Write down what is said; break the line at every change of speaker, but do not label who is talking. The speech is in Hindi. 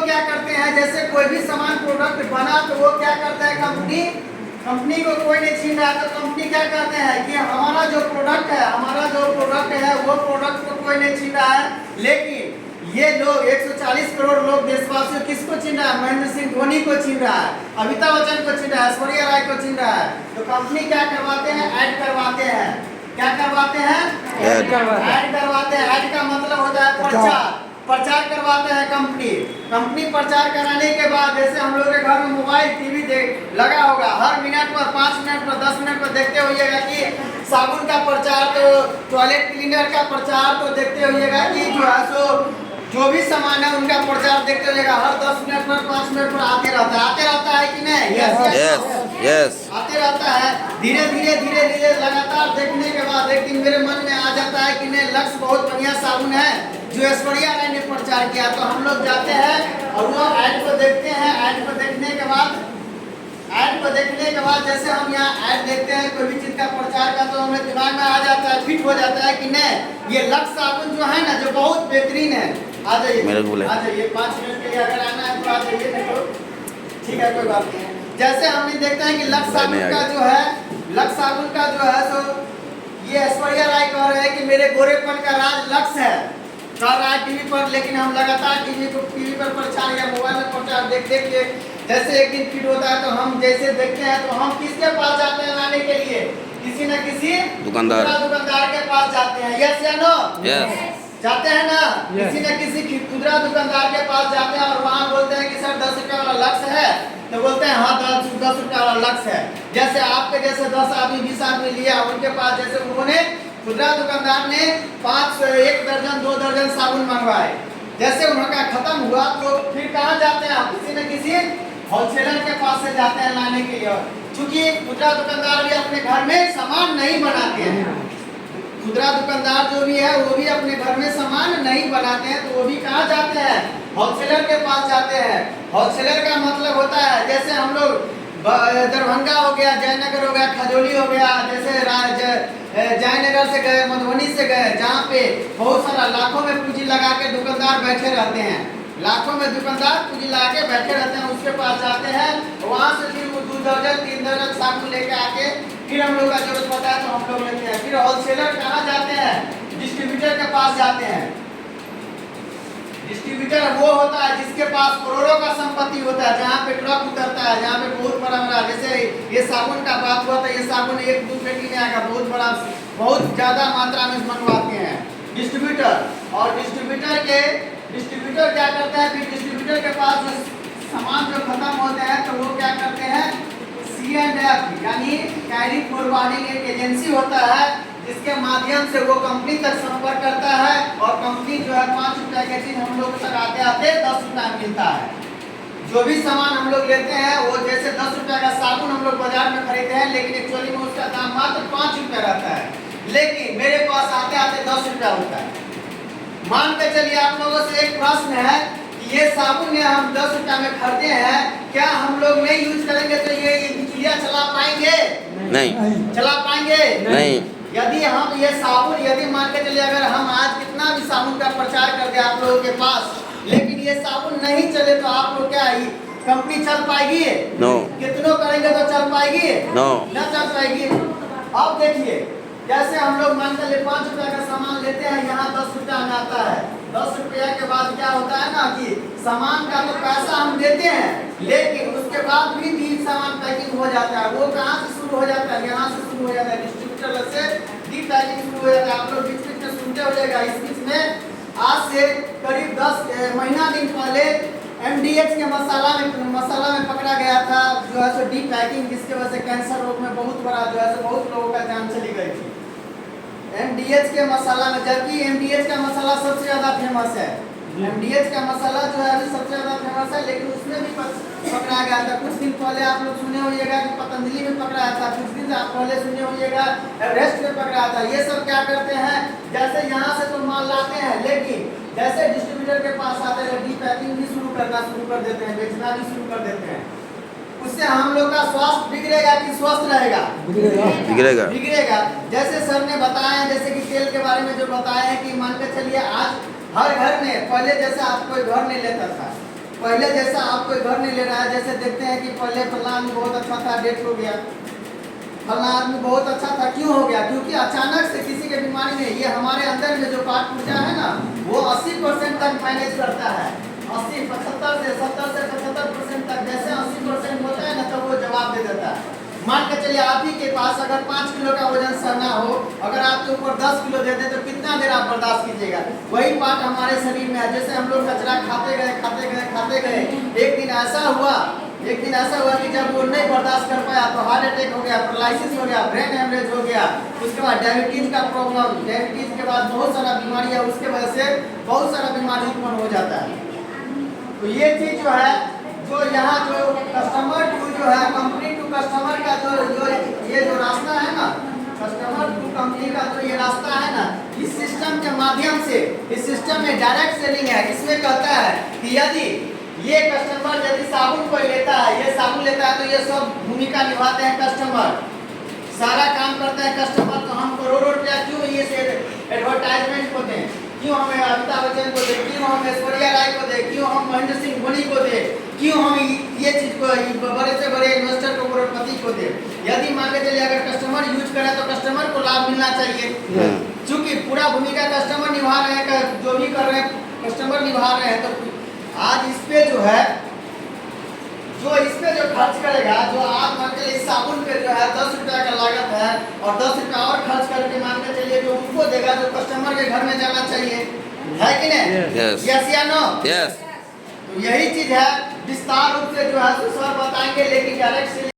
क्या करते हैं, जैसे कोई भी सामान प्रोडक्ट बना तो वो क्या करता है, कंपनी को कोई नहीं छीन रहा, तो कंपनी क्या कहते हैं कि हमारा जो प्रोडक्ट है वो प्रोडक्ट को कोई नहीं छीन रहा है। लेकिन ये लोग 140 करोड़ लोग देशवासियों किसको छीन रहा है, महेंद्र सिंह धोनी को छीन रहा है, अमिताभ बच्चन को छीन रहा है, ऐश्वर्या राय को छीन रहा है। तो कंपनी क्या करवाते हैं, ऐड करवाते हैं। क्या करवाते हैं, ऐड करवाते हैं। ऐड का मतलब होता है प्रचार करवाते हैं कंपनी प्रचार कराने के बाद, जैसे हम लोग के घर में मोबाइल टीवी लगा होगा, हर मिनट पर 5 मिनट पर 10 मिनट पर देखते होइएगा कि साबुन का प्रचार, तो टॉयलेट क्लीनर का प्रचार, तो देखते होइएगा कि जो है सो जो भी सामान है उनका प्रचार देखते होइएगा, हर 10 मिनट पर 5 मिनट पर आते रहता है कि नहीं?
यस
आते रहता है। धीरे धीरे लगातार देखने के बाद एक दिन मेरे मन में आ जाता है कि नहीं, लक्ष्य बहुत बढ़िया साबुन है जो ऐश्वर्या राय ने प्रचार किया। तो हम लोग जाते हैं और वो ऐड को देखते हैं। ऐड को देखने के बाद जैसे हम यहाँ ऐड देखते हैं कोई भी चीज का प्रचार का, तो हमें दिमाग में आ जाता है, फिट हो जाता है कि नहीं, ये लक्ष्य साबुन जो है ना, जो बहुत बेहतरीन है। आ जाइए 5 मिनट के लिए अगर आना है तो आ जाइए, नहीं तो ठीक है, कोई बात नहीं है। जैसे हमने देखते हैं कि लक्ष्य साबुन का जो है सो ये ऐश्वर्या राय कह रहे हैं कि मेरे गोरेपन का राज लक्ष्य है, कर रहा है टीवी पर, लेकिन हम लगातार टीवी पर प्रचार या मोबाइल में प्रचार देख के जैसे एक दिन फिट होता है तो हम जैसे देखते हैं तो हम किसके पास जाते हैं लाने के लिए, किसी न किसी दुकानदार के पास जाते हैं। यस या नो? जाते हैं ना, किसी न किसी खुदरा दुकानदार के पास जाते हैं और वहाँ बोलते हैं कि सर 10 रुपये वाला लक्ष्य है, तो बोलते हैं हाँ 10 रुपये वाला लक्ष्य है। जैसे आपके जैसे 10 आदमी 20 आदमी लिया, उनके पास जैसे उन्होंने खुदरा दुकानदार ने 1 दर्जन 2 दर्जन साबुन मंगवाए, जैसे उनका खत्म हुआ तो फिर कहाँ जाते हैं आप, किसी न किसी होलसेलर के पास से जाते हैं लाने के लिए। क्योंकि खुदरा दुकानदार भी अपने घर में सामान नहीं बनाते हैं, खुदरा दुकानदार जो भी है वो भी अपने घर में सामान नहीं बनाते हैं, तो वो भी कहाँ जाते हैं, होलसेलर के पास जाते हैं। होलसेलर का मतलब होता है जैसे हम लोग दरभंगा हो गया, जयनगर हो गया, खजौली हो गया, जैसे जयनगर से गए, मधुबनी से गए, जहाँ पे बहुत सारा लाखों में पूंजी लगा के दुकानदार बैठे रहते हैं, लाखों में दुकानदार पूंजी लगा के बैठे रहते हैं, उसके पास जाते हैं, वहाँ से फिर 2 दर्जन 3 दर्जन साबुन लेके आके फिर हम लोग का जरूरत पड़ता है तो हम लोग लेते हैं। फिर होलसेलर कहाँ जाते हैं, डिस्ट्रीब्यूटर के पास जाते हैं। डिस्ट्रीब्यूटर वो होता है जिसके पास करोड़ों का संपत्ति होता है, जहाँ पे ट्रक उतरता है, जहाँ पे बहुत बड़ा जैसे ये साबुन का बात हुआ था, ये साबुन 1-2 पेटी में आएगा, बहुत ज्यादा मात्रा में मंगवाते हैं डिस्ट्रीब्यूटर। और डिस्ट्रीब्यूटर क्या करता है, फिर डिस्ट्रीब्यूटर के पास जो सामान जो खत्म होते हैं तो वो क्या करते हैं, C&F यानी कैरी फॉरवर्डिंग एक एजेंसी होता है, जिसके माध्यम से वो कंपनी तक संपर्क करता है और कंपनी जो है 5 रुपया की चीज हम लोग तक आते 10 रुपया मिलता है। जो भी सामान हम लोग लेते हैं वो जैसे 10 रुपया का साबुन हम लोग बाजार में खरीदते हैं, लेकिन एक्चुअली में उसका दाम मात्र 5 रुपया रहता है, लेकिन मेरे पास आते 10 रुपया होता है। मान के चलिए आप लोगों से एक प्रश्न है कि ये साबुन हम 10 रुपया में खरीदे हैं, क्या हम लोग नहीं यूज करेंगे तो ये बिचौलिया चला पाएंगे?
नहीं
चला पाएंगे?
नहीं।
यदि हम ये साबुन, यदि मान के चलिए अगर हम आज कितना भी साबुन का प्रचार कर दे आप लोगों के पास, लेकिन ये साबुन नहीं चले तो आप लोग क्या कंपनी चल पाएगी?
नो।
कितनों करेंगे तो चल पाएगी?
नो,
न चल पाएगी। अब देखिए जैसे हम लोग मान के 5 रुपया का सामान लेते हैं, यहाँ 10 रुपया में आता है। 10 रुपया के बाद क्या होता है ना कि सामान का तो पैसा हम देते हैं, लेकिन उसके बाद भी सामान पैकिंग हो जाता है। वो कहाँ से शुरू हो जाता है, यहाँ से शुरू हो जाता है, डिस्ट्रीब्यूटर से डी पैकिंग शुरू हो जाता है। आप लोग बीच में सुनते हो जाएगा, इस बीच में आज से करीब 10 महीना दिन पहले MDH के मसाला में पकड़ा गया था जो है सो डी पैकिंग, जिसके वजह से कैंसर रोग में बहुत बड़ा जो है सो बहुत लोगों का जान चली गई थी MDH के मसाला में। जबकि MDH का मसाला सबसे ज्यादा फेमस है, MDH का मसाला जो है सबसे ज्यादा फेमस है, लेकिन उसमें भी पकड़ा गया था। कुछ दिन पहले आप लोग सुने होइएगा कि पतंजलि में पकड़ाया था, कुछ दिन आप पहले सुने होइएगा एवरेस्ट में पकड़ाया था। ये सब क्या करते हैं, जैसे यहाँ से तो माल लाते हैं, लेकिन जैसे डिस्ट्रीब्यूटर के पास आते हैं डी पैकिंग भी शुरू कर देते हैं, बेचना भी शुरू कर देते हैं। उससे हम लोग का स्वास्थ्य बिगड़ेगा कि स्वस्थ रहेगा? बिगड़ेगा। जैसे सर ने बताया, जैसे कि तेल के बारे में जो बताया है कि मान के चलिए आज हर घर में, पहले जैसे आप कोई घर नहीं लेता था, पहले जैसा आप कोई घर नहीं ले रहा है, जैसे देखते हैं कि पहले फलाना आदमी बहुत अच्छा था, डेथ हो गया, फलाना आदमी बहुत अच्छा था, क्यों हो गया? क्योंकि अचानक से किसी के बीमारी में ये हमारे अंदर में जो पाठ पूजा है ना, वो 80% तक मैनेज करता है। 75 से 75% तक, जैसे 80% होता है ना, तो वो जवाब दे देता है। मान के चलिए आप ही के पास अगर 5 किलो का वजन सहना हो, अगर आपके ऊपर 10 किलो दे दे तो कितना देर आप बर्दाश्त कीजिएगा? वही पार्ट हमारे शरीर में है। जैसे हम लोग कचरा खाते गए, एक दिन ऐसा हुआ कि जब वो नहीं बर्दाश्त कर पाया तो हार्ट अटैक हो गया, पैरालिसिस हो गया, ब्रेन हेमरेज हो गया, उसके बाद डायबिटीज का प्रॉब्लम, डायबिटीज के बाद बहुत सारा बीमारी है, उसके वजह से बहुत सारा बीमारी उत्पन्न हो जाता है। तो ये चीज जो है, जो यहाँ जो कस्टमर टू जो है, कंपनी टू कस्टमर का जो ये जो रास्ता है ना, कस्टमर टू कंपनी का जो ये रास्ता है ना, इस सिस्टम के माध्यम से, इस सिस्टम में डायरेक्ट सेलिंग है। इसमें कहता है कि यदि ये कस्टमर यदि साबुन कोई लेता है, ये साबुन लेता है, तो ये सब भूमिका निभाते हैं कस्टमर, सारा काम करते हैं कस्टमर। तो हम करोड़ों रुपया क्यों ये से एडवर्टाइजमेंट को दें? क्यों हमें अमिताभ बच्चन को दे, क्यों हम ऐश्वर्या राय को दे, क्यों हम महेंद्र सिंह धोनी को दे, क्यों हम ये चीज को बड़े से बड़े इन्वेस्टर को, करोड़पति को दे? यदि मान के चलिए अगर कस्टमर यूज करे तो कस्टमर को लाभ मिलना चाहिए। क्योंकि पूरा भूमिका कस्टमर निभा रहे हैं, जो भी कर रहे हैं कस्टमर निभा रहे हैं। तो आज इस पे जो है, जो खर्च करेगा, जो आप मान के इस साबुन पे जो है 10 रुपया का लागत है, और 10 रुपया और खर्च करके मान के चलिए जो उनको देगा, जो कस्टमर के घर में जाना चाहिए, है कि नहीं?
Yes.
यस या नो?
Yes.
तो यही चीज है, विस्तार रूप से जो है सर बताएंगे, लेकिन डायरेक्ट से